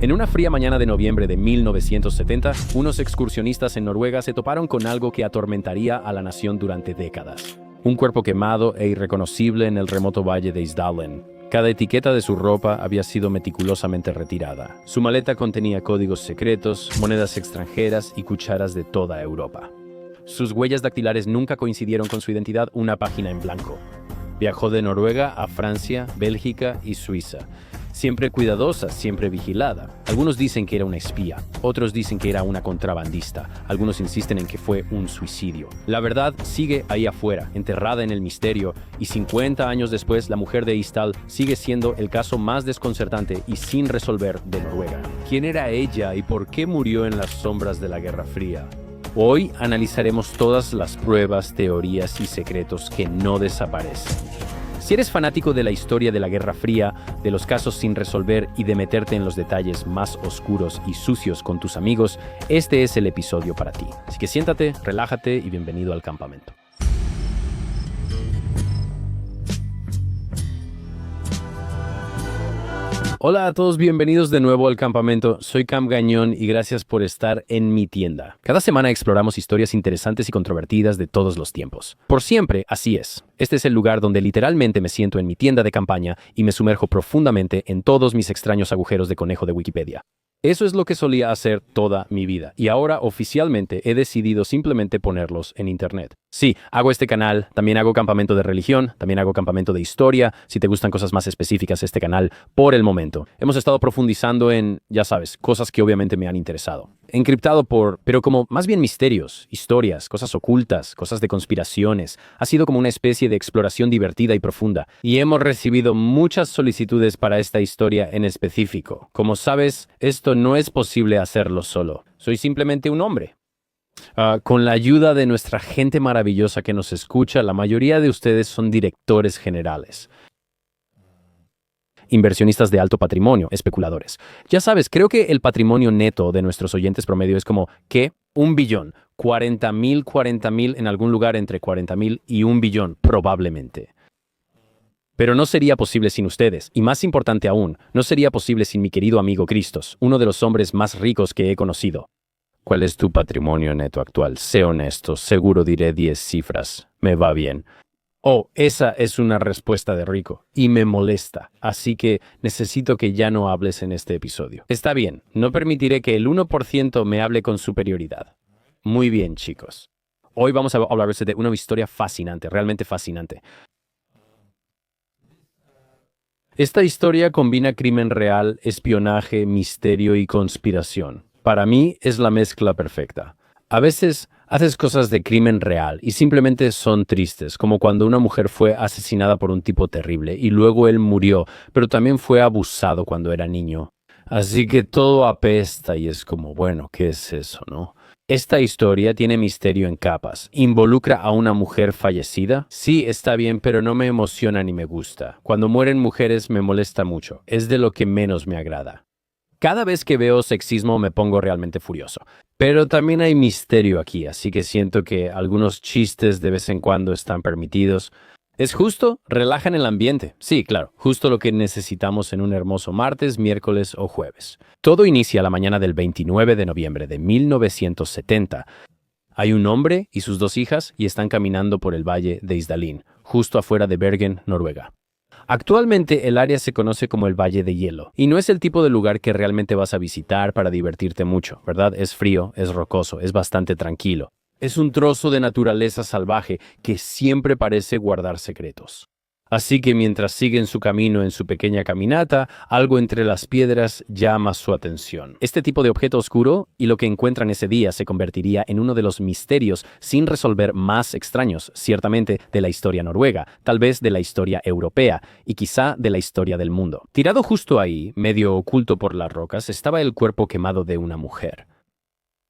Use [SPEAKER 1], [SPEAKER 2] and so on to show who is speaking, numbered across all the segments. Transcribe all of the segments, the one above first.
[SPEAKER 1] En una fría mañana de noviembre de 1970, unos excursionistas en Noruega se toparon con algo que atormentaría a la nación durante décadas. Un cuerpo quemado e irreconocible en el remoto valle de Isdalen. Cada etiqueta de su ropa había sido meticulosamente retirada. Su maleta contenía códigos secretos, monedas extranjeras y cucharas de toda Europa. Sus huellas dactilares nunca coincidieron con su identidad, una página en blanco. Viajó de Noruega a Francia, Bélgica y Suiza. Siempre cuidadosa, siempre vigilada. Algunos dicen que era una espía, otros dicen que era una contrabandista, algunos insisten en que fue un suicidio. La verdad sigue ahí afuera, enterrada en el misterio, y 50 años después, la mujer de Isdal sigue siendo el caso más desconcertante y sin resolver de Noruega. ¿Quién era ella y por qué murió en las sombras de la Guerra Fría? Hoy analizaremos todas las pruebas, teorías y secretos que no desaparecen. Si eres fanático de la historia de la Guerra Fría, de los casos sin resolver y de meterte en los detalles más oscuros y sucios con tus amigos, este es el episodio para ti. Así que siéntate, relájate y bienvenido al campamento. Hola a todos, bienvenidos de nuevo al campamento. Soy Cam Gañón y gracias por estar en mi tienda. Cada semana exploramos historias interesantes y controvertidas de todos los tiempos. Por siempre, así es. Este es el lugar donde literalmente me siento en mi tienda de campaña y me sumerjo profundamente en todos mis extraños agujeros de conejo de Wikipedia. Eso es lo que solía hacer toda mi vida, y ahora oficialmente he decidido simplemente ponerlos en internet. Sí, hago este canal, también hago campamento de religión, también hago campamento de historia, si te gustan cosas más específicas este canal, por el momento. Hemos estado profundizando en, ya sabes, cosas que obviamente me han interesado. Encriptado pero como más bien misterios, historias, cosas ocultas, cosas de conspiraciones. Ha sido como una especie de exploración divertida y profunda. Y hemos recibido muchas solicitudes para esta historia en específico. Como sabes, esto no es posible hacerlo solo. Soy simplemente un hombre. Con la ayuda de nuestra gente maravillosa que nos escucha, la mayoría de ustedes son directores generales. Inversionistas de alto patrimonio, especuladores. Ya sabes, creo que el patrimonio neto de nuestros oyentes promedio es como, ¿qué? 1 billón, 40,000 en algún lugar entre 40,000 y 1 billón, probablemente. Pero no sería posible sin ustedes, y más importante aún, no sería posible sin mi querido amigo Cristos, uno de los hombres más ricos que he conocido. ¿Cuál es tu patrimonio neto actual? Sé honesto, seguro diré 10 cifras. Me va bien. Oh, esa es una respuesta de rico, y me molesta, así que necesito que ya no hables en este episodio. Está bien, no permitiré que el 1% me hable con superioridad. Muy bien, chicos. Hoy vamos a hablar de una historia fascinante, realmente fascinante. Esta historia combina crimen real, espionaje, misterio y conspiración. Para mí es la mezcla perfecta. A veces haces cosas de crimen real y simplemente son tristes, como cuando una mujer fue asesinada por un tipo terrible y luego él murió, pero también fue abusado cuando era niño. Así que todo apesta y es como, bueno, ¿qué es eso, no? Esta historia tiene misterio en capas. ¿Involucra a una mujer fallecida? Sí, está bien, pero no me emociona ni me gusta. Cuando mueren mujeres me molesta mucho. Es de lo que menos me agrada. Cada vez que veo sexismo me pongo realmente furioso. Pero también hay misterio aquí, así que siento que algunos chistes de vez en cuando están permitidos. ¿Es justo? Relajan el ambiente. Sí, claro, justo lo que necesitamos en un hermoso martes, miércoles o jueves. Todo inicia la mañana del 29 de noviembre de 1970. Hay un hombre y sus 2 hijas y están caminando por el valle de Isdalin, justo afuera de Bergen, Noruega. Actualmente el área se conoce como el Valle de Hielo, y no es el tipo de lugar que realmente vas a visitar para divertirte mucho, ¿verdad? Es frío, es rocoso, es bastante tranquilo. Es un trozo de naturaleza salvaje que siempre parece guardar secretos. Así que mientras siguen su camino en su pequeña caminata, algo entre las piedras llama su atención. Este tipo de objeto oscuro y lo que encuentran ese día se convertiría en uno de los misterios sin resolver más extraños, ciertamente de la historia noruega, tal vez de la historia europea y quizá de la historia del mundo. Tirado justo ahí, medio oculto por las rocas, estaba el cuerpo quemado de una mujer.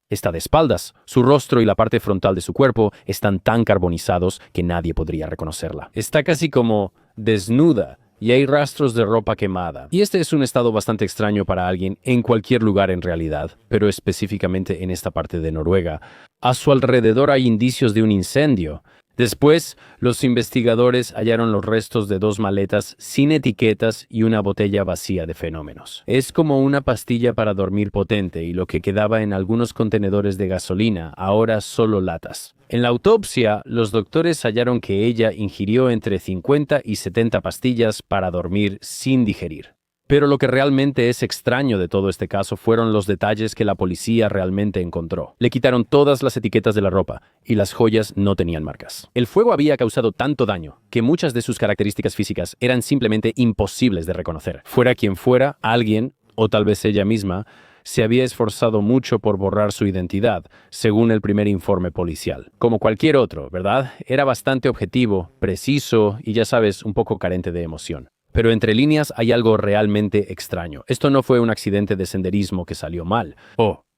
[SPEAKER 1] Está de espaldas. Su rostro y la parte frontal de su cuerpo están tan carbonizados que nadie podría reconocerla. Está casi como desnuda y hay rastros de ropa quemada. Y este es un estado bastante extraño para alguien en cualquier lugar en realidad, pero específicamente en esta parte de Noruega. A su alrededor hay indicios de un incendio. Después, los investigadores hallaron los restos de 2 maletas sin etiquetas y una botella vacía de fenómenos. Es como una pastilla para dormir potente y lo que quedaba en algunos contenedores de gasolina, ahora solo latas. En la autopsia, los doctores hallaron que ella ingirió entre 50 y 70 pastillas para dormir sin digerir. Pero lo que realmente es extraño de todo este caso fueron los detalles que la policía realmente encontró. Le quitaron todas las etiquetas de la ropa y las joyas no tenían marcas. El fuego había causado tanto daño que muchas de sus características físicas eran simplemente imposibles de reconocer. Fuera quien fuera, alguien, o tal vez ella misma, se había esforzado mucho por borrar su identidad, según el primer informe policial. Como cualquier otro, ¿verdad? Era bastante objetivo, preciso y, ya sabes, un poco carente de emoción. Pero entre líneas hay algo realmente extraño. Esto no fue un accidente de senderismo que salió mal.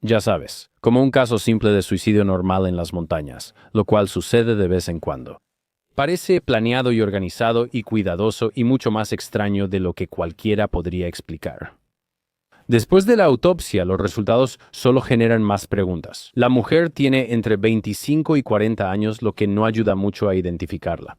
[SPEAKER 1] Ya sabes, como un caso simple de suicidio normal en las montañas, lo cual sucede de vez en cuando. Parece planeado y organizado y cuidadoso y mucho más extraño de lo que cualquiera podría explicar. Después de la autopsia, los resultados solo generan más preguntas. La mujer tiene entre 25 y 40 años, lo que no ayuda mucho a identificarla.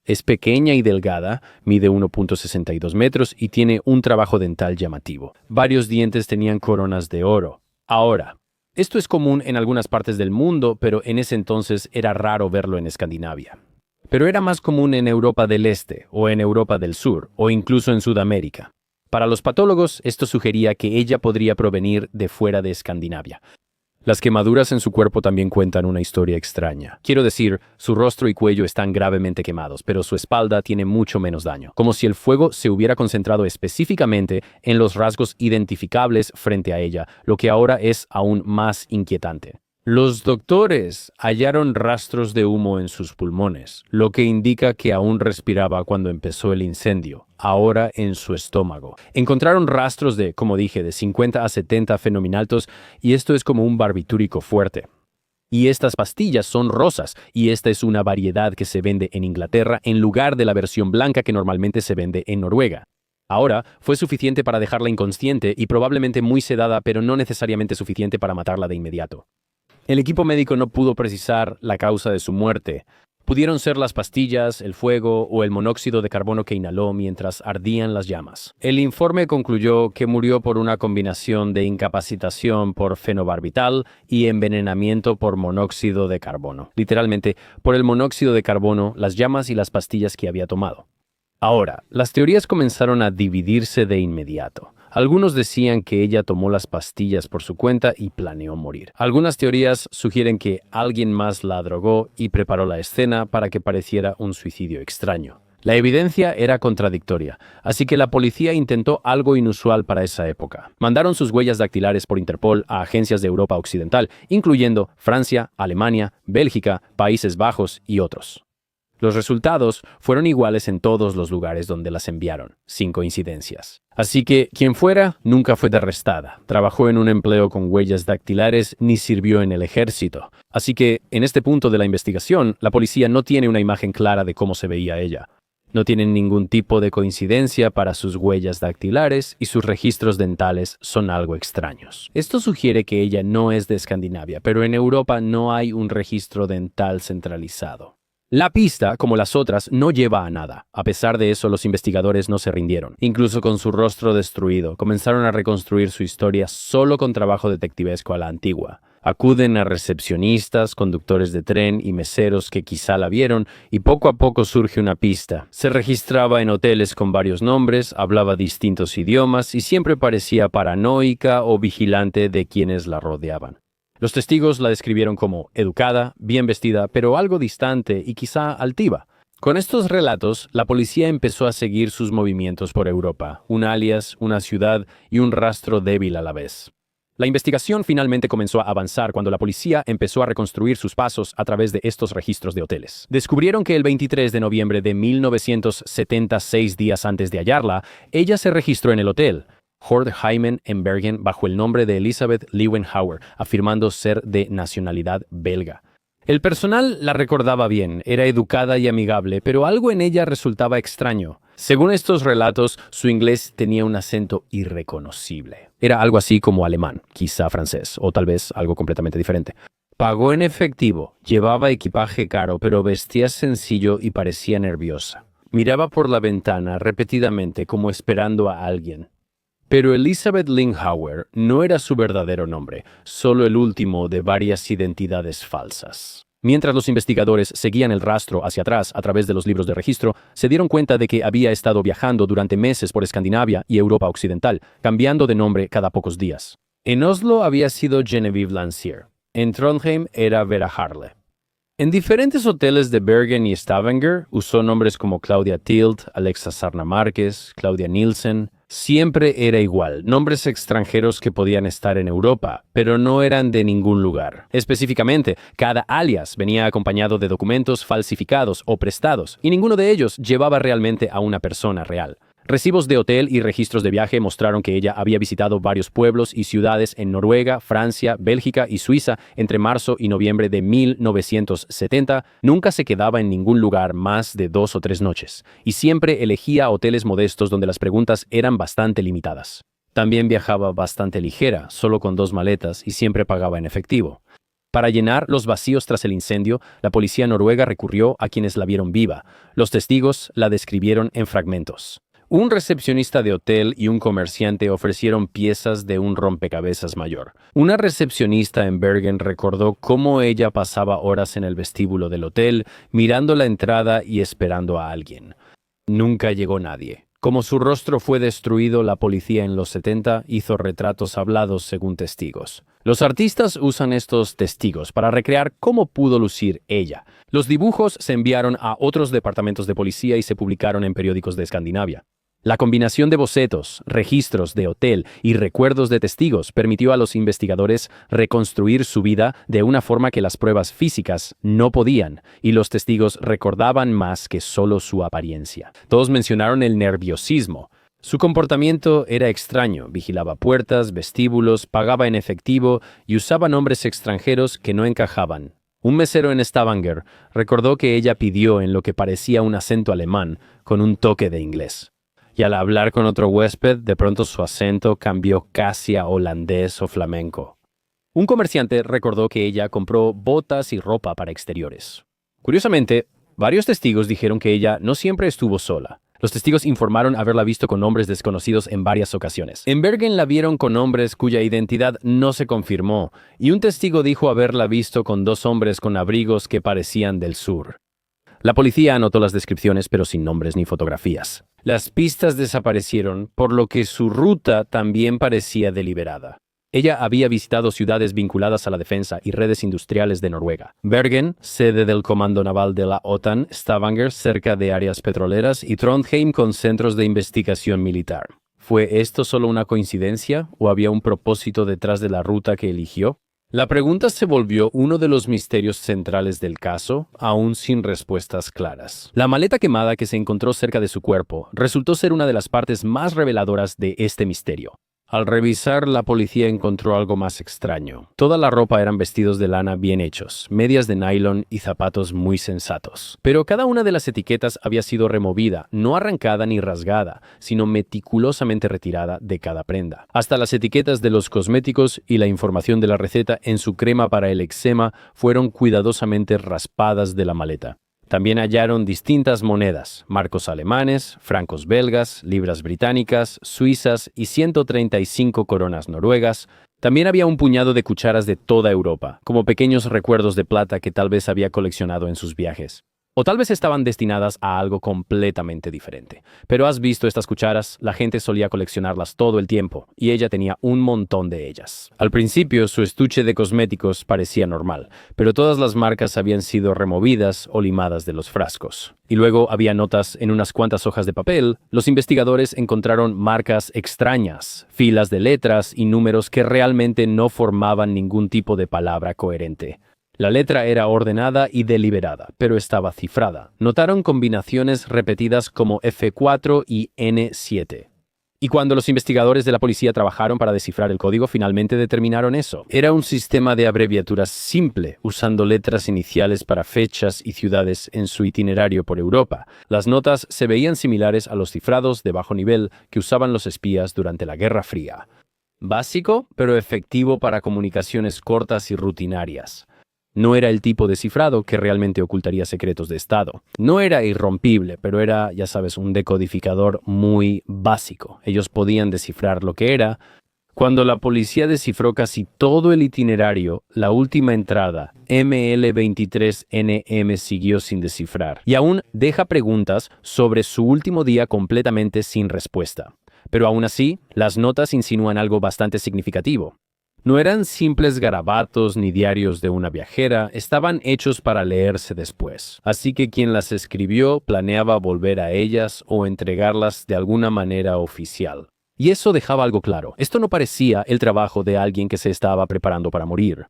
[SPEAKER 1] Es pequeña y delgada, mide 1.62 metros y tiene un trabajo dental llamativo. Varios dientes tenían coronas de oro. Ahora, esto es común en algunas partes del mundo, pero en ese entonces era raro verlo en Escandinavia. Pero era más común en Europa del Este, o en Europa del Sur, o incluso en Sudamérica. Para los patólogos, esto sugería que ella podría provenir de fuera de Escandinavia. Las quemaduras en su cuerpo también cuentan una historia extraña. Quiero decir, su rostro y cuello están gravemente quemados, pero su espalda tiene mucho menos daño, como si el fuego se hubiera concentrado específicamente en los rasgos identificables frente a ella, lo que ahora es aún más inquietante. Los doctores hallaron rastros de humo en sus pulmones, lo que indica que aún respiraba cuando empezó el incendio, ahora en su estómago. Encontraron rastros de, como dije, de 50 a 70 fenomenaltos, y esto es como un barbitúrico fuerte. Y estas pastillas son rosas, y esta es una variedad que se vende en Inglaterra en lugar de la versión blanca que normalmente se vende en Noruega. Ahora, fue suficiente para dejarla inconsciente y probablemente muy sedada, pero no necesariamente suficiente para matarla de inmediato. El equipo médico no pudo precisar la causa de su muerte. Pudieron ser las pastillas, el fuego o el monóxido de carbono que inhaló mientras ardían las llamas. El informe concluyó que murió por una combinación de incapacitación por fenobarbital y envenenamiento por monóxido de carbono. Literalmente, por el monóxido de carbono, las llamas y las pastillas que había tomado. Ahora, las teorías comenzaron a dividirse de inmediato. Algunos decían que ella tomó las pastillas por su cuenta y planeó morir. Algunas teorías sugieren que alguien más la drogó y preparó la escena para que pareciera un suicidio extraño. La evidencia era contradictoria, así que la policía intentó algo inusual para esa época. Mandaron sus huellas dactilares por Interpol a agencias de Europa Occidental, incluyendo Francia, Alemania, Bélgica, Países Bajos y otros. Los resultados fueron iguales en todos los lugares donde las enviaron, sin coincidencias. Así que, quien fuera, nunca fue arrestada. Trabajó en un empleo con huellas dactilares ni sirvió en el ejército. Así que, en este punto de la investigación, la policía no tiene una imagen clara de cómo se veía ella. No tienen ningún tipo de coincidencia para sus huellas dactilares y sus registros dentales son algo extraños. Esto sugiere que ella no es de Escandinavia, pero en Europa no hay un registro dental centralizado. La pista, como las otras, no lleva a nada. A pesar de eso, los investigadores no se rindieron. Incluso con su rostro destruido, comenzaron a reconstruir su historia solo con trabajo detectivesco a la antigua. Acuden a recepcionistas, conductores de tren y meseros que quizá la vieron, y poco a poco surge una pista. Se registraba en hoteles con varios nombres, hablaba distintos idiomas y siempre parecía paranoica o vigilante de quienes la rodeaban. Los testigos la describieron como educada, bien vestida, pero algo distante y quizá altiva. Con estos relatos, la policía empezó a seguir sus movimientos por Europa, un alias, una ciudad y un rastro débil a la vez. La investigación finalmente comenzó a avanzar cuando la policía empezó a reconstruir sus pasos a través de estos registros de hoteles. Descubrieron que el 23 de noviembre de 1976, días antes de hallarla, ella se registró en el hotel Hortheimen en Bergen bajo el nombre de Elizabeth Leeuwenhauer, afirmando ser de nacionalidad belga. El personal la recordaba bien, era educada y amigable, pero algo en ella resultaba extraño. Según estos relatos, su inglés tenía un acento irreconocible. Era algo así como alemán, quizá francés, o tal vez algo completamente diferente. Pagó en efectivo, llevaba equipaje caro, pero vestía sencillo y parecía nerviosa. Miraba por la ventana repetidamente como esperando a alguien. Pero Elizabeth Linghauer no era su verdadero nombre, solo el último de varias identidades falsas. Mientras los investigadores seguían el rastro hacia atrás a través de los libros de registro, se dieron cuenta de que había estado viajando durante meses por Escandinavia y Europa Occidental, cambiando de nombre cada pocos días. En Oslo había sido Genevieve Lancier. En Trondheim era Vera Harle. En diferentes hoteles de Bergen y Stavanger usó nombres como Claudia Tilt, Alexa Sarna Márquez, Claudia Nielsen. Siempre era igual, nombres extranjeros que podían estar en Europa, pero no eran de ningún lugar. Específicamente, cada alias venía acompañado de documentos falsificados o prestados, y ninguno de ellos llevaba realmente a una persona real. Recibos de hotel y registros de viaje mostraron que ella había visitado varios pueblos y ciudades en Noruega, Francia, Bélgica y Suiza entre marzo y noviembre de 1970. Nunca se quedaba en ningún lugar más de 2 o 3 noches, y siempre elegía hoteles modestos donde las preguntas eran bastante limitadas. También viajaba bastante ligera, solo con 2 maletas, y siempre pagaba en efectivo. Para llenar los vacíos tras el incendio, la policía noruega recurrió a quienes la vieron viva. Los testigos la describieron en fragmentos. Un recepcionista de hotel y un comerciante ofrecieron piezas de un rompecabezas mayor. Una recepcionista en Bergen recordó cómo ella pasaba horas en el vestíbulo del hotel, mirando la entrada y esperando a alguien. Nunca llegó nadie. Como su rostro fue destruido, la policía en los 70 hizo retratos hablados según testigos. Los artistas usan estos testigos para recrear cómo pudo lucir ella. Los dibujos se enviaron a otros departamentos de policía y se publicaron en periódicos de Escandinavia. La combinación de bocetos, registros de hotel y recuerdos de testigos permitió a los investigadores reconstruir su vida de una forma que las pruebas físicas no podían, y los testigos recordaban más que solo su apariencia. Todos mencionaron el nerviosismo. Su comportamiento era extraño, vigilaba puertas, vestíbulos, pagaba en efectivo y usaba nombres extranjeros que no encajaban. Un mesero en Stavanger recordó que ella pidió en lo que parecía un acento alemán con un toque de inglés. Y al hablar con otro huésped, de pronto su acento cambió casi a holandés o flamenco. Un comerciante recordó que ella compró botas y ropa para exteriores. Curiosamente, varios testigos dijeron que ella no siempre estuvo sola. Los testigos informaron haberla visto con hombres desconocidos en varias ocasiones. En Bergen la vieron con hombres cuya identidad no se confirmó, y un testigo dijo haberla visto con 2 hombres con abrigos que parecían del sur. La policía anotó las descripciones, pero sin nombres ni fotografías. Las pistas desaparecieron, por lo que su ruta también parecía deliberada. Ella había visitado ciudades vinculadas a la defensa y redes industriales de Noruega. Bergen, sede del Comando Naval de la OTAN, Stavanger, cerca de áreas petroleras, y Trondheim con centros de investigación militar. ¿Fue esto solo una coincidencia o había un propósito detrás de la ruta que eligió? La pregunta se volvió uno de los misterios centrales del caso, aún sin respuestas claras. La maleta quemada que se encontró cerca de su cuerpo resultó ser una de las partes más reveladoras de este misterio. Al revisar, la policía encontró algo más extraño. Toda la ropa eran vestidos de lana bien hechos, medias de nylon y zapatos muy sensatos. Pero cada una de las etiquetas había sido removida, no arrancada ni rasgada, sino meticulosamente retirada de cada prenda. Hasta las etiquetas de los cosméticos y la información de la receta en su crema para el eczema fueron cuidadosamente raspadas de la maleta. También hallaron distintas monedas, marcos alemanes, francos belgas, libras británicas, suizas y 135 coronas noruegas. También había un puñado de cucharas de toda Europa, como pequeños recuerdos de plata que tal vez había coleccionado en sus viajes. O tal vez estaban destinadas a algo completamente diferente. Pero has visto estas cucharas, la gente solía coleccionarlas todo el tiempo, y ella tenía un montón de ellas. Al principio, su estuche de cosméticos parecía normal, pero todas las marcas habían sido removidas o limadas de los frascos. Y luego había notas en unas cuantas hojas de papel. Los investigadores encontraron marcas extrañas, filas de letras y números que realmente no formaban ningún tipo de palabra coherente. La letra era ordenada y deliberada, pero estaba cifrada. Notaron combinaciones repetidas como F4 y N7. Y cuando los investigadores de la policía trabajaron para descifrar el código, finalmente determinaron eso. Era un sistema de abreviaturas simple, usando letras iniciales para fechas y ciudades en su itinerario por Europa. Las notas se veían similares a los cifrados de bajo nivel que usaban los espías durante la Guerra Fría. Básico, pero efectivo para comunicaciones cortas y rutinarias. No era el tipo de cifrado que realmente ocultaría secretos de Estado. No era irrompible, pero era, ya sabes, un decodificador muy básico. Ellos podían descifrar lo que era. Cuando la policía descifró casi todo el itinerario, la última entrada, ML23NM, siguió sin descifrar. Y aún deja preguntas sobre su último día completamente sin respuesta. Pero aún así, las notas insinúan algo bastante significativo. No eran simples garabatos ni diarios de una viajera, estaban hechos para leerse después. Así que quien las escribió planeaba volver a ellas o entregarlas de alguna manera oficial. Y eso dejaba algo claro. Esto no parecía el trabajo de alguien que se estaba preparando para morir.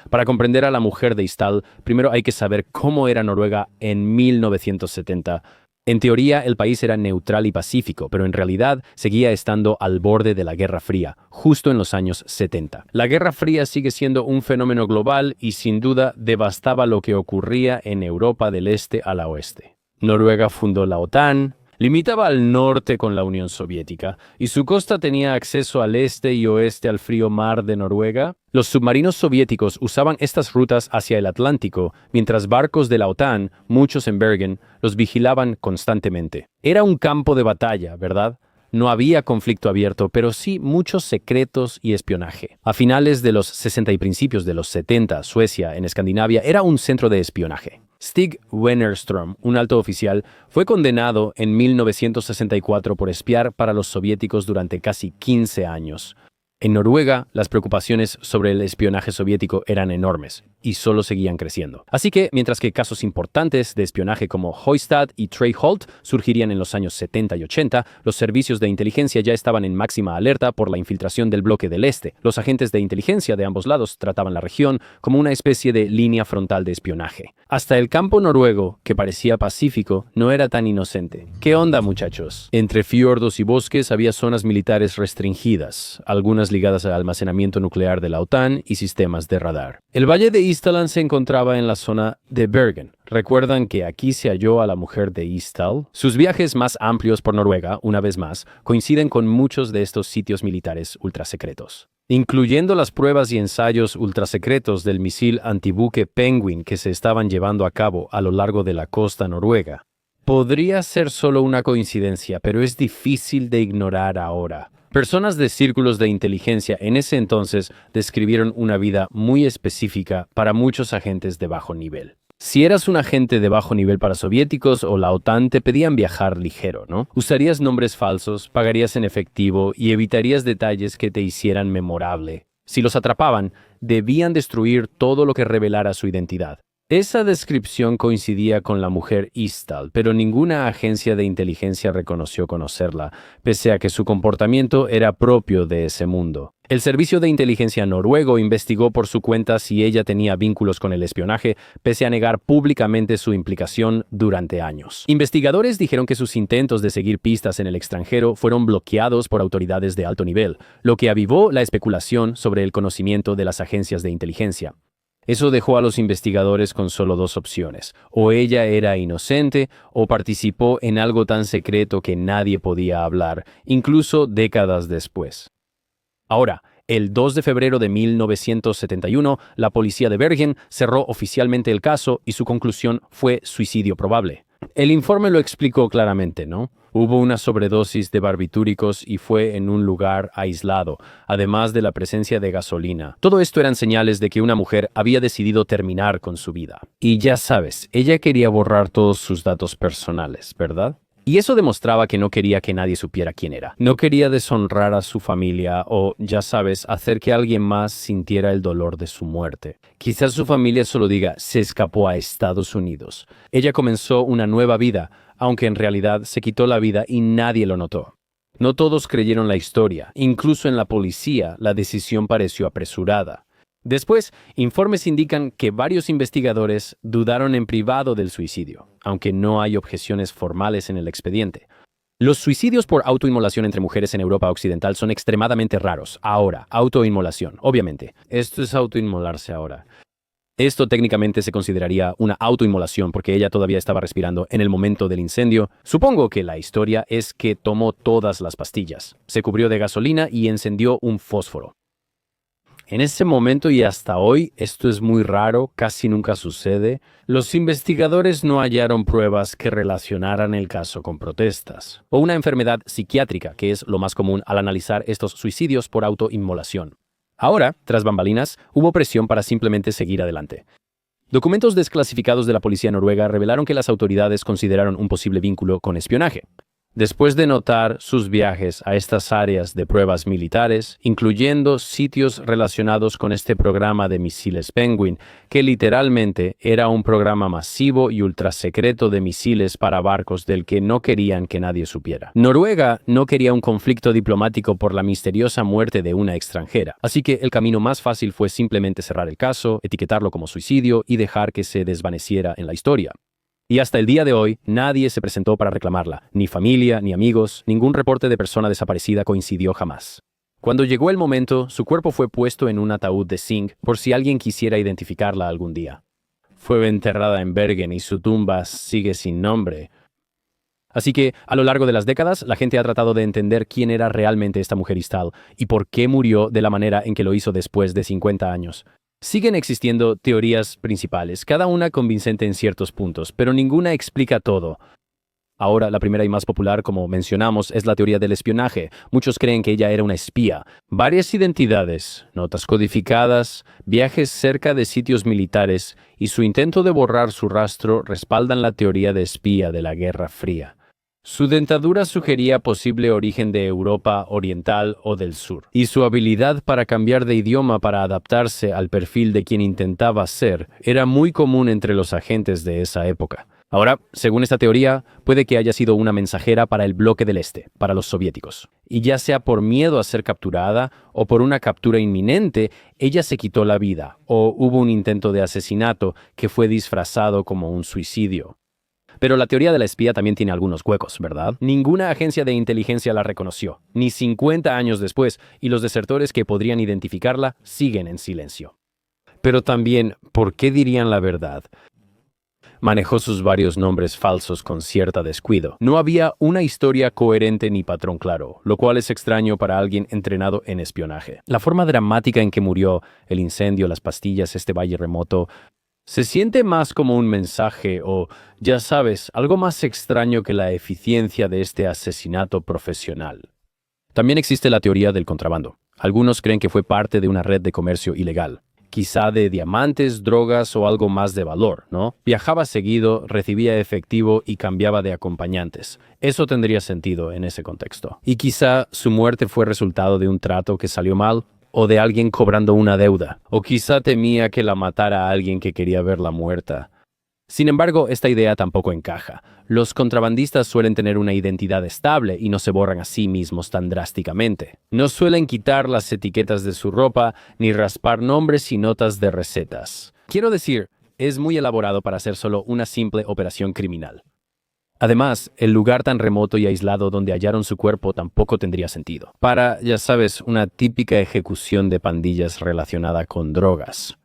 [SPEAKER 1] Para comprender a la mujer de Istal, primero hay que saber cómo era Noruega en 1970. En teoría, el país era neutral y pacífico, pero en realidad seguía estando al borde de la Guerra Fría, justo en los años 70. La Guerra Fría sigue siendo un fenómeno global y sin duda devastaba lo que ocurría en Europa del este a la oeste. Noruega fundó la OTAN, limitaba al norte con la Unión Soviética y su costa tenía acceso al este y oeste al frío mar de Noruega. Los submarinos soviéticos usaban estas rutas hacia el Atlántico, mientras barcos de la OTAN, muchos en Bergen, los vigilaban constantemente. Era un campo de batalla, ¿verdad? No había conflicto abierto, pero sí muchos secretos y espionaje. A finales de los 60 y principios de los 70, Suecia, en Escandinavia, era un centro de espionaje. Stig Wennerström, un alto oficial, fue condenado en 1964 por espiar para los soviéticos durante casi 15 años. En Noruega, las preocupaciones sobre el espionaje soviético eran enormes y solo seguían creciendo. Así que, mientras que casos importantes de espionaje como Høystad y Treholt surgirían en los años 70 y 80, los servicios de inteligencia ya estaban en máxima alerta por la infiltración del bloque del Este. Los agentes de inteligencia de ambos lados trataban la región como una especie de línea frontal de espionaje. Hasta el campo noruego, que parecía pacífico, no era tan inocente. ¿Qué onda, muchachos? Entre fiordos y bosques había zonas militares restringidas, algunas ligadas al almacenamiento nuclear de la OTAN y sistemas de radar. El valle de Istaland se encontraba en la zona de Bergen. ¿Recuerdan que aquí se halló a la mujer de Istal? Sus viajes más amplios por Noruega, una vez más, coinciden con muchos de estos sitios militares ultrasecretos, incluyendo las pruebas y ensayos ultrasecretos del misil antibuque Penguin que se estaban llevando a cabo a lo largo de la costa noruega. Podría ser solo una coincidencia, pero es difícil de ignorar ahora. Personas de círculos de inteligencia en ese entonces describieron una vida muy específica para muchos agentes de bajo nivel. Si eras un agente de bajo nivel para soviéticos o la OTAN, te pedían viajar ligero, ¿no? Usarías nombres falsos, pagarías en efectivo y evitarías detalles que te hicieran memorable. Si los atrapaban, debían destruir todo lo que revelara su identidad. Esa descripción coincidía con la mujer Istal, pero ninguna agencia de inteligencia reconoció conocerla, pese a que su comportamiento era propio de ese mundo. El servicio de inteligencia noruego investigó por su cuenta si ella tenía vínculos con el espionaje, pese a negar públicamente su implicación durante años. Investigadores dijeron que sus intentos de seguir pistas en el extranjero fueron bloqueados por autoridades de alto nivel, lo que avivó la especulación sobre el conocimiento de las agencias de inteligencia. Eso dejó a los investigadores con solo dos opciones: o ella era inocente o participó en algo tan secreto que nadie podía hablar, incluso décadas después. Ahora, el 2 de febrero de 1971, la policía de Bergen cerró oficialmente el caso y su conclusión fue suicidio probable. El informe lo explicó claramente, ¿no? Hubo una sobredosis de barbitúricos y fue en un lugar aislado, además de la presencia de gasolina. Todo esto eran señales de que una mujer había decidido terminar con su vida. Y ya sabes, ella quería borrar todos sus datos personales, ¿verdad? Y eso demostraba que no quería que nadie supiera quién era. No quería deshonrar a su familia o, ya sabes, hacer que alguien más sintiera el dolor de su muerte. Quizás su familia solo diga, se escapó a Estados Unidos. Ella comenzó una nueva vida, aunque en realidad se quitó la vida y nadie lo notó. No todos creyeron la historia. Incluso en la policía, la decisión pareció apresurada. Después, informes indican que varios investigadores dudaron en privado del suicidio, aunque no hay objeciones formales en el expediente. Los suicidios por autoinmolación entre mujeres en Europa Occidental son extremadamente raros. Ahora, autoinmolación, obviamente. Esto es autoinmolarse ahora. Esto técnicamente se consideraría una autoinmolación porque ella todavía estaba respirando en el momento del incendio. Supongo que la historia es que tomó todas las pastillas, se cubrió de gasolina y encendió un fósforo. En ese momento y hasta hoy, esto es muy raro, casi nunca sucede. Los investigadores no hallaron pruebas que relacionaran el caso con protestas o una enfermedad psiquiátrica, que es lo más común al analizar estos suicidios por autoinmolación. Ahora, tras bambalinas, hubo presión para simplemente seguir adelante. Documentos desclasificados de la policía noruega revelaron que las autoridades consideraron un posible vínculo con espionaje. Después de notar sus viajes a estas áreas de pruebas militares, incluyendo sitios relacionados con este programa de misiles Penguin, que literalmente era un programa masivo y ultrasecreto de misiles para barcos del que no querían que nadie supiera. Noruega no quería un conflicto diplomático por la misteriosa muerte de una extranjera, así que el camino más fácil fue simplemente cerrar el caso, etiquetarlo como suicidio y dejar que se desvaneciera en la historia. Y hasta el día de hoy, nadie se presentó para reclamarla, ni familia, ni amigos, ningún reporte de persona desaparecida coincidió jamás. Cuando llegó el momento, su cuerpo fue puesto en un ataúd de zinc por si alguien quisiera identificarla algún día. Fue enterrada en Bergen y su tumba sigue sin nombre. Así que, a lo largo de las décadas, la gente ha tratado de entender quién era realmente esta mujer Istal y por qué murió de la manera en que lo hizo después de 50 años. Siguen existiendo teorías principales, cada una convincente en ciertos puntos, pero ninguna explica todo. Ahora, la primera y más popular, como mencionamos, es la teoría del espionaje. Muchos creen que ella era una espía. Varias identidades, notas codificadas, viajes cerca de sitios militares y su intento de borrar su rastro respaldan la teoría de espía de la Guerra Fría. Su dentadura sugería posible origen de Europa Oriental o del Sur, y su habilidad para cambiar de idioma para adaptarse al perfil de quien intentaba ser era muy común entre los agentes de esa época. Ahora, según esta teoría, puede que haya sido una mensajera para el bloque del Este, para los soviéticos. Y ya sea por miedo a ser capturada o por una captura inminente, ella se quitó la vida, o hubo un intento de asesinato que fue disfrazado como un suicidio. Pero la teoría de la espía también tiene algunos huecos, ¿verdad? Ninguna agencia de inteligencia la reconoció, ni 50 años después, y los desertores que podrían identificarla siguen en silencio. Pero también, ¿por qué dirían la verdad? Manejó sus varios nombres falsos con cierto descuido. No había una historia coherente ni patrón claro, lo cual es extraño para alguien entrenado en espionaje. La forma dramática en que murió, el incendio, las pastillas, este valle remoto, se siente más como un mensaje o, ya sabes, algo más extraño que la eficiencia de este asesinato profesional. También existe la teoría del contrabando. Algunos creen que fue parte de una red de comercio ilegal. Quizá de diamantes, drogas o algo más de valor, ¿no? Viajaba seguido, recibía efectivo y cambiaba de acompañantes. Eso tendría sentido en ese contexto. Y quizá su muerte fue resultado de un trato que salió mal, o de alguien cobrando una deuda, o quizá temía que la matara a alguien que quería verla muerta. Sin embargo, esta idea tampoco encaja. Los contrabandistas suelen tener una identidad estable y no se borran a sí mismos tan drásticamente. No suelen quitar las etiquetas de su ropa ni raspar nombres y notas de recetas. Quiero decir, es muy elaborado para ser solo una simple operación criminal. Además, el lugar tan remoto y aislado donde hallaron su cuerpo tampoco tendría sentido. Para, ya sabes, una típica ejecución de pandillas relacionada con drogas.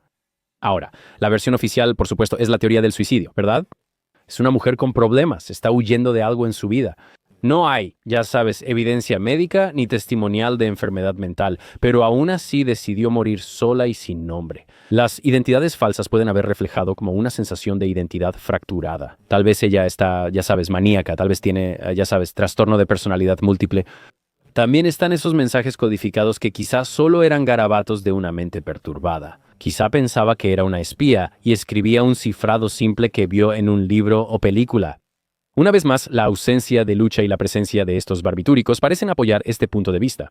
[SPEAKER 1] Ahora, la versión oficial, por supuesto, es la teoría del suicidio, ¿verdad? Es una mujer con problemas, está huyendo de algo en su vida. No hay, ya sabes, evidencia médica ni testimonial de enfermedad mental, pero aún así decidió morir sola y sin nombre. Las identidades falsas pueden haber reflejado como una sensación de identidad fracturada. Tal vez ella está, ya sabes, maníaca, tal vez tiene, ya sabes, trastorno de personalidad múltiple. También están esos mensajes codificados que quizás solo eran garabatos de una mente perturbada. Quizá pensaba que era una espía y escribía un cifrado simple que vio en un libro o película. Una vez más, la ausencia de lucha y la presencia de estos barbitúricos parecen apoyar este punto de vista.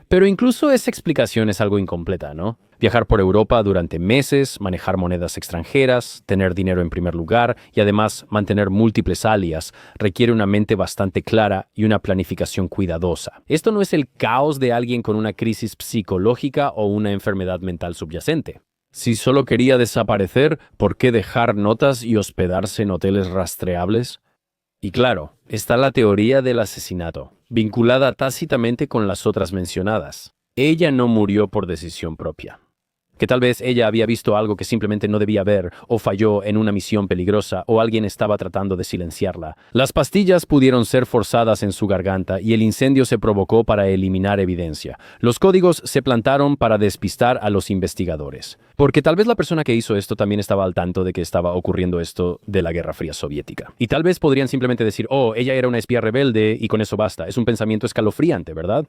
[SPEAKER 1] Pero incluso esa explicación es algo incompleta, ¿no? Viajar por Europa durante meses, manejar monedas extranjeras, tener dinero en primer lugar y además mantener múltiples alias requiere una mente bastante clara y una planificación cuidadosa. Esto no es el caos de alguien con una crisis psicológica o una enfermedad mental subyacente. Si solo quería desaparecer, ¿por qué dejar notas y hospedarse en hoteles rastreables? Y claro, está la teoría del asesinato, vinculada tácitamente con las otras mencionadas. Ella no murió por decisión propia. Que tal vez ella había visto algo que simplemente no debía ver, o falló en una misión peligrosa, o alguien estaba tratando de silenciarla. Las pastillas pudieron ser forzadas en su garganta y el incendio se provocó para eliminar evidencia. Los códigos se plantaron para despistar a los investigadores. Porque tal vez la persona que hizo esto también estaba al tanto de que estaba ocurriendo esto de la Guerra Fría soviética. Y tal vez podrían simplemente decir, oh, ella era una espía rebelde y con eso basta. Es un pensamiento escalofriante, ¿verdad?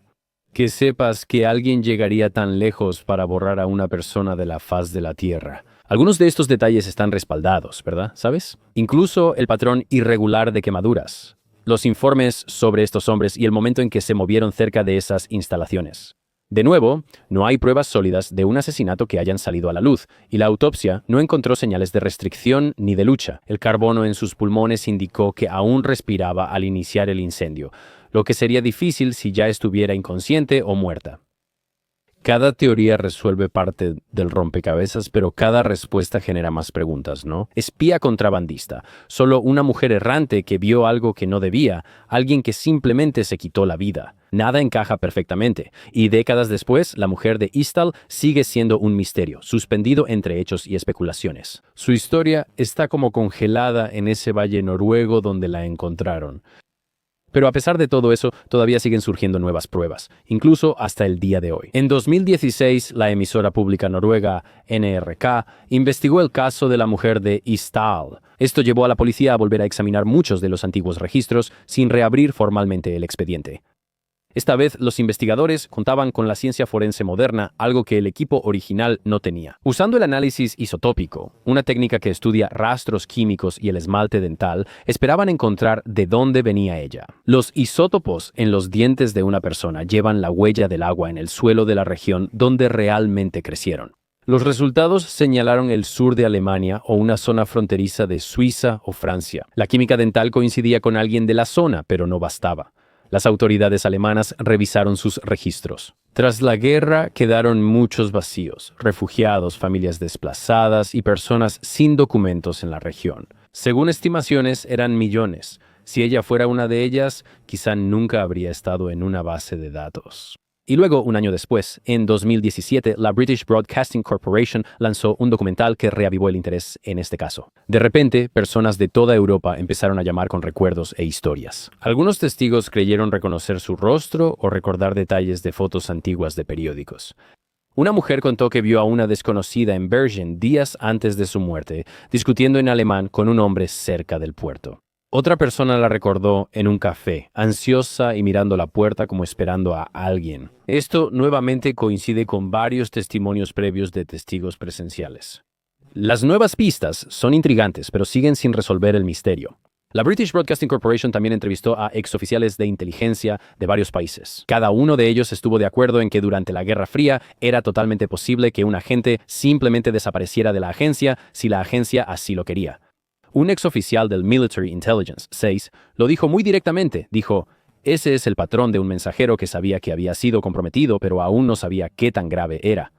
[SPEAKER 1] Que sepas que alguien llegaría tan lejos para borrar a una persona de la faz de la Tierra. Algunos de estos detalles están respaldados, ¿verdad? ¿Sabes? Incluso el patrón irregular de quemaduras, los informes sobre estos hombres y el momento en que se movieron cerca de esas instalaciones. De nuevo, no hay pruebas sólidas de un asesinato que hayan salido a la luz, y la autopsia no encontró señales de restricción ni de lucha. El carbono en sus pulmones indicó que aún respiraba al iniciar el incendio, lo que sería difícil si ya estuviera inconsciente o muerta. Cada teoría resuelve parte del rompecabezas, pero cada respuesta genera más preguntas, ¿no? Espía contrabandista, solo una mujer errante que vio algo que no debía, alguien que simplemente se quitó la vida. Nada encaja perfectamente, y décadas después, la mujer de Istal sigue siendo un misterio, suspendido entre hechos y especulaciones. Su historia está como congelada en ese valle noruego donde la encontraron. Pero a pesar de todo eso, todavía siguen surgiendo nuevas pruebas, incluso hasta el día de hoy. En 2016, la emisora pública noruega NRK investigó el caso de la mujer de Istal. Esto llevó a la policía a volver a examinar muchos de los antiguos registros sin reabrir formalmente el expediente. Esta vez, los investigadores contaban con la ciencia forense moderna, algo que el equipo original no tenía. Usando el análisis isotópico, una técnica que estudia rastros químicos y el esmalte dental, esperaban encontrar de dónde venía ella. Los isótopos en los dientes de una persona llevan la huella del agua en el suelo de la región donde realmente crecieron. Los resultados señalaron el sur de Alemania o una zona fronteriza de Suiza o Francia. La química dental coincidía con alguien de la zona, pero no bastaba. Las autoridades alemanas revisaron sus registros. Tras la guerra quedaron muchos vacíos, refugiados, familias desplazadas y personas sin documentos en la región. Según estimaciones, eran millones. Si ella fuera una de ellas, quizá nunca habría estado en una base de datos. Y luego, un año después, en 2017, la British Broadcasting Corporation lanzó un documental que reavivó el interés en este caso. De repente, personas de toda Europa empezaron a llamar con recuerdos e historias. Algunos testigos creyeron reconocer su rostro o recordar detalles de fotos antiguas de periódicos. Una mujer contó que vio a una desconocida en Bergen días antes de su muerte, discutiendo en alemán con un hombre cerca del puerto. Otra persona la recordó en un café, ansiosa y mirando la puerta como esperando a alguien. Esto nuevamente coincide con varios testimonios previos de testigos presenciales. Las nuevas pistas son intrigantes, pero siguen sin resolver el misterio. La British Broadcasting Corporation también entrevistó a exoficiales de inteligencia de varios países. Cada uno de ellos estuvo de acuerdo en que durante la Guerra Fría era totalmente posible que un agente simplemente desapareciera de la agencia si la agencia así lo quería. Un exoficial del Military Intelligence 6 lo dijo muy directamente. Dijo, ese es el patrón de un mensajero que sabía que había sido comprometido, pero aún no sabía qué tan grave era.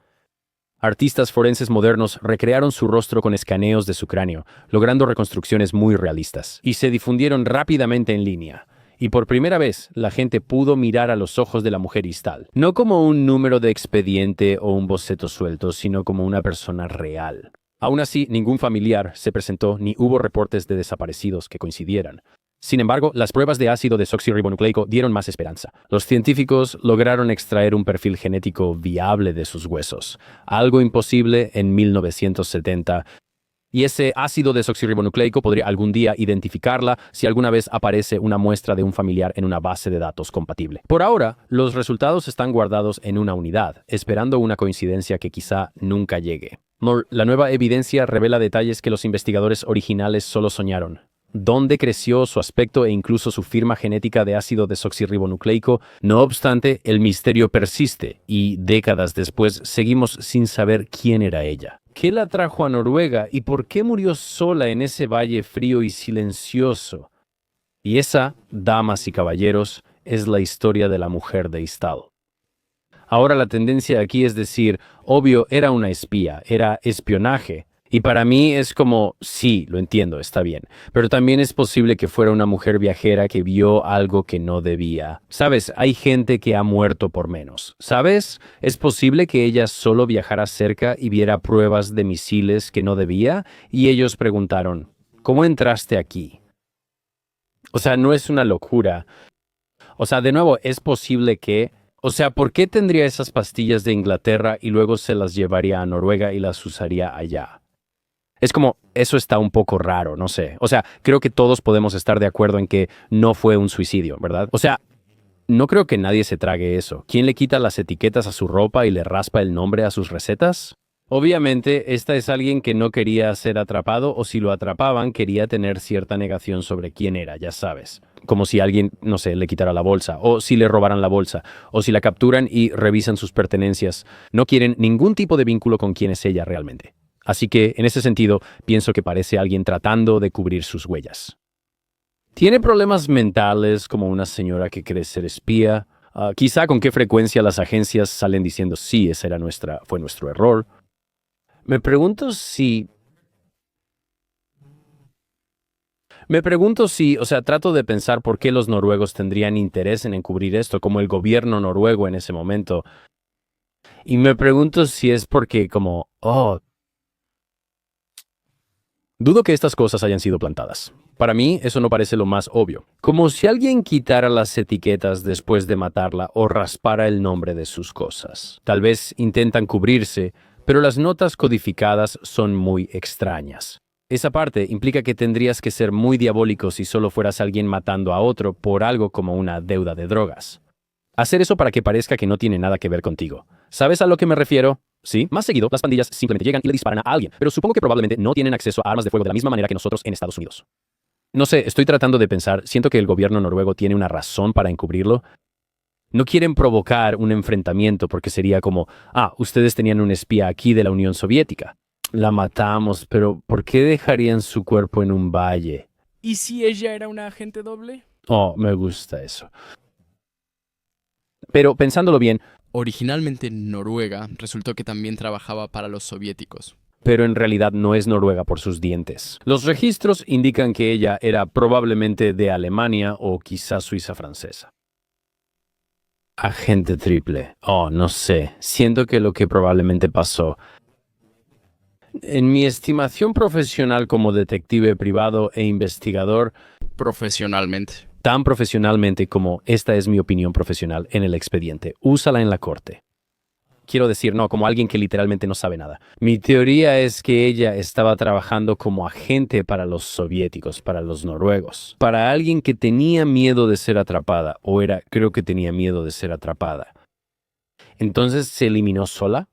[SPEAKER 1] Artistas forenses modernos recrearon su rostro con escaneos de su cráneo, logrando reconstrucciones muy realistas, y se difundieron rápidamente en línea. Y por primera vez, la gente pudo mirar a los ojos de la mujer Istal, no como un número de expediente o un boceto suelto, sino como una persona real. Aún así, ningún familiar se presentó ni hubo reportes de desaparecidos que coincidieran. Sin embargo, las pruebas de ácido desoxirribonucleico dieron más esperanza. Los científicos lograron extraer un perfil genético viable de sus huesos, algo imposible en 1970, y ese ácido desoxirribonucleico podría algún día identificarla si alguna vez aparece una muestra de un familiar en una base de datos compatible. Por ahora, los resultados están guardados en una unidad, esperando una coincidencia que quizá nunca llegue. La nueva evidencia revela detalles que los investigadores originales solo soñaron. Dónde creció, su aspecto e incluso su firma genética de ácido desoxirribonucleico. No obstante, el misterio persiste y, décadas después, seguimos sin saber quién era ella. ¿Qué la trajo a Noruega y por qué murió sola en ese valle frío y silencioso? Y esa, damas y caballeros, es la historia de la mujer de Istal. Ahora la tendencia aquí es decir, obvio, era una espía, era espionaje, Y para mí es como, sí, lo entiendo, está bien, pero también es posible que fuera una mujer viajera que vio algo que no debía. Sabes, hay gente que ha muerto por menos. ¿Sabes? Es posible que ella solo viajara cerca y viera pruebas de misiles que no debía y ellos preguntaron, ¿cómo entraste aquí? O sea, no es una locura. O sea, de nuevo, es posible que... O sea, ¿por qué tendría esas pastillas de Inglaterra y luego se las llevaría a Noruega y las usaría allá? Es como, eso está un poco raro, no sé. O sea, creo que todos podemos estar de acuerdo en que no fue un suicidio, ¿verdad? O sea, no creo que nadie se trague eso. ¿Quién le quita las etiquetas a su ropa y le raspa el nombre a sus recetas? Obviamente, esta es alguien que no quería ser atrapado o si lo atrapaban quería tener cierta negación sobre quién era, ya sabes. Como si alguien, no sé, le quitara la bolsa, o si le robaran la bolsa, o si la capturan y revisan sus pertenencias. No quieren ningún tipo de vínculo con quién es ella realmente. Así que, en ese sentido, pienso que parece alguien tratando de cubrir sus huellas. Tiene problemas mentales como una señora que cree ser espía. Quizá con qué frecuencia las agencias salen diciendo sí, fue nuestro error. Me pregunto si... o sea, trato de pensar por qué los noruegos tendrían interés en encubrir esto, como el gobierno noruego en ese momento. Y me pregunto si es porque como, dudo que estas cosas hayan sido plantadas. Para mí, eso no parece lo más obvio. Como si alguien quitara las etiquetas después de matarla o raspara el nombre de sus cosas. Tal vez intentan cubrirse, pero las notas codificadas son muy extrañas. Esa parte implica que tendrías que ser muy diabólico si solo fueras alguien matando a otro por algo como una deuda de drogas. Hacer eso para que parezca que no tiene nada que ver contigo. ¿Sabes a lo que me refiero? Sí, más seguido, las pandillas simplemente llegan y le disparan a alguien, pero supongo que probablemente no tienen acceso a armas de fuego de la misma manera que nosotros en Estados Unidos. No sé, estoy tratando de pensar, siento que el gobierno noruego tiene una razón para encubrirlo. No quieren provocar un enfrentamiento porque sería como, ustedes tenían un espía aquí de la Unión Soviética. La matamos, pero ¿por qué dejarían su cuerpo en un valle?
[SPEAKER 2] ¿Y si ella era una agente doble?
[SPEAKER 1] Oh, me gusta eso. Pero pensándolo bien,
[SPEAKER 2] Originalmente Noruega, resultó que también trabajaba para los soviéticos.
[SPEAKER 1] pero en realidad no es noruega por sus dientes. Los registros indican que ella era probablemente de Alemania o quizás suiza francesa. Agente triple. Oh, no sé. Siento que lo que probablemente pasó. En mi estimación profesional como detective privado e investigador,
[SPEAKER 2] Profesionalmente.
[SPEAKER 1] tan profesionalmente como esta es mi opinión profesional en el expediente, úsala en la corte. Quiero decir, no, como alguien que literalmente no sabe nada. Mi teoría es que ella estaba trabajando como agente para los soviéticos, para los noruegos, para alguien que tenía miedo de ser atrapada, creo que tenía miedo de ser atrapada. Entonces se eliminó sola,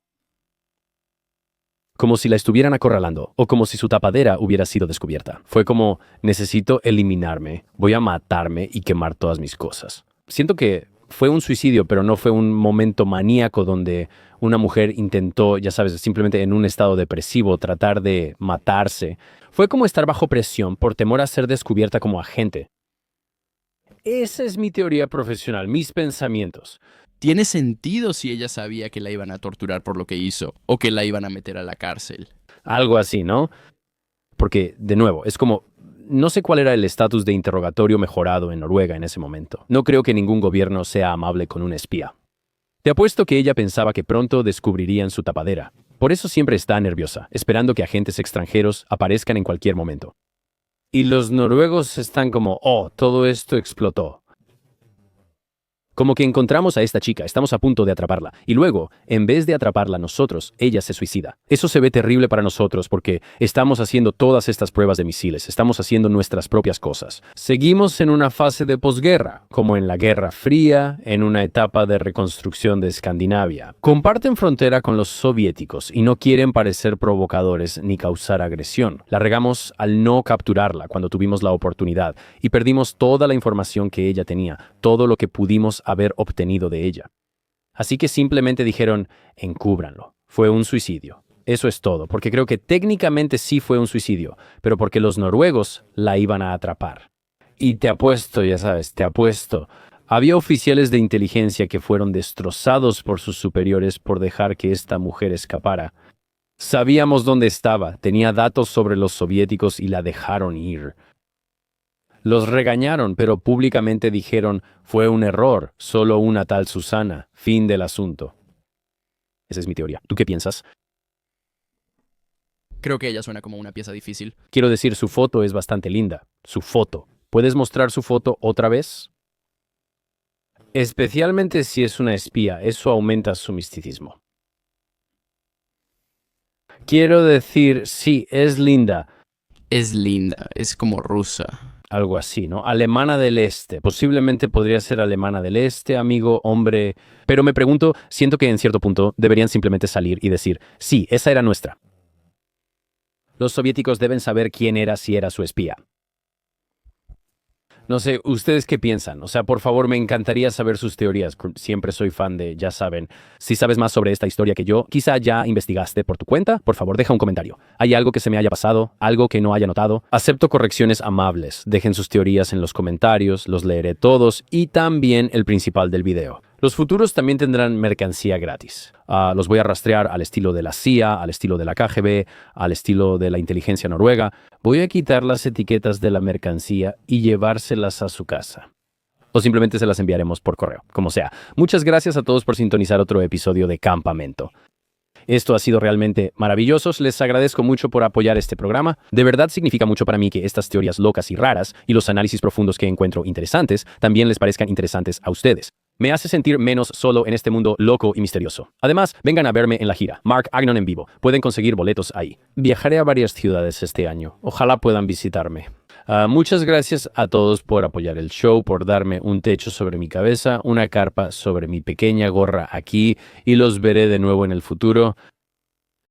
[SPEAKER 1] como si la estuvieran acorralando, o como si su tapadera hubiera sido descubierta. Fue como, necesito eliminarme, voy a matarme y quemar todas mis cosas. Siento que fue un suicidio, pero no fue un momento maníaco donde una mujer intentó, ya sabes, simplemente en un estado depresivo, tratar de matarse. Fue como estar bajo presión por temor a ser descubierta como agente. Esa es mi teoría profesional, mis pensamientos.
[SPEAKER 2] Tiene sentido si ella sabía que la iban a torturar por lo que hizo o que la iban a meter a la cárcel.
[SPEAKER 1] Algo así, ¿no? Porque, de nuevo, es como, no sé cuál era el estatus de interrogatorio mejorado en Noruega en ese momento. No creo que ningún gobierno sea amable con un espía. Te apuesto que ella pensaba que pronto descubrirían su tapadera. Por eso siempre está nerviosa, esperando que agentes extranjeros aparezcan en cualquier momento. Y los noruegos están como, todo esto explotó. Como que encontramos a esta chica, estamos a punto de atraparla. Y luego, en vez de atraparla nosotros, ella se suicida. Eso se ve terrible para nosotros porque estamos haciendo todas estas pruebas de misiles, estamos haciendo nuestras propias cosas. Seguimos en una fase de posguerra, como en la Guerra Fría, en una etapa de reconstrucción de Escandinavia. Comparten frontera con los soviéticos y no quieren parecer provocadores ni causar agresión. La regamos al no capturarla cuando tuvimos la oportunidad y perdimos toda la información que ella tenía, todo lo que pudimos haber obtenido de ella. Así que simplemente dijeron, encúbranlo. Fue un suicidio. Eso es todo, porque creo que técnicamente sí fue un suicidio, pero porque los noruegos la iban a atrapar. Y te apuesto, ya sabes, te apuesto. Había oficiales de inteligencia que fueron destrozados por sus superiores por dejar que esta mujer escapara. Sabíamos dónde estaba, tenía datos sobre los soviéticos y la dejaron ir. Los regañaron, pero públicamente dijeron, fue un error, solo una tal Susana, fin del asunto. Esa es mi teoría. ¿Tú qué piensas?
[SPEAKER 2] Creo que ella suena como una pieza difícil.
[SPEAKER 1] Quiero decir, su foto es bastante linda. Su foto. ¿Puedes mostrar su foto otra vez? Especialmente si es una espía, eso aumenta su misticismo. Quiero decir, sí, es linda.
[SPEAKER 2] Es linda, es como rusa.
[SPEAKER 1] Algo así, ¿no? Alemana del Este. Posiblemente podría ser alemana del Este, amigo, hombre. Pero me pregunto, siento que en cierto punto deberían simplemente salir y decir, sí, esa era nuestra. Los soviéticos deben saber quién era si era su espía. No sé, ¿ustedes qué piensan? O sea, por favor, me encantaría saber sus teorías. Siempre soy fan de, ya saben, si sabes más sobre esta historia que yo, quizá ya investigaste por tu cuenta, por favor, deja un comentario. ¿Hay algo que se me haya pasado? ¿Algo que no haya notado? Acepto correcciones amables. Dejen sus teorías en los comentarios, los leeré todos y también el principal del video. Los futuros también tendrán mercancía gratis. Los voy a rastrear al estilo de la CIA, al estilo de la KGB, al estilo de la inteligencia noruega. Voy a quitar las etiquetas de la mercancía y llevárselas a su casa. O simplemente se las enviaremos por correo, como sea. Muchas gracias a todos por sintonizar otro episodio de Campamento. Esto ha sido realmente maravilloso. Les agradezco mucho por apoyar este programa. De verdad significa mucho para mí que estas teorías locas y raras y los análisis profundos que encuentro interesantes también les parezcan interesantes a ustedes. Me hace sentir menos solo en este mundo loco y misterioso. Además, vengan a verme en la gira, Mark Agnon en vivo. Pueden conseguir boletos ahí. Viajaré a varias ciudades este año. Ojalá puedan visitarme. Muchas gracias a todos por apoyar el show, por darme un techo sobre mi cabeza, una carpa sobre mi pequeña gorra aquí y los veré de nuevo en el futuro.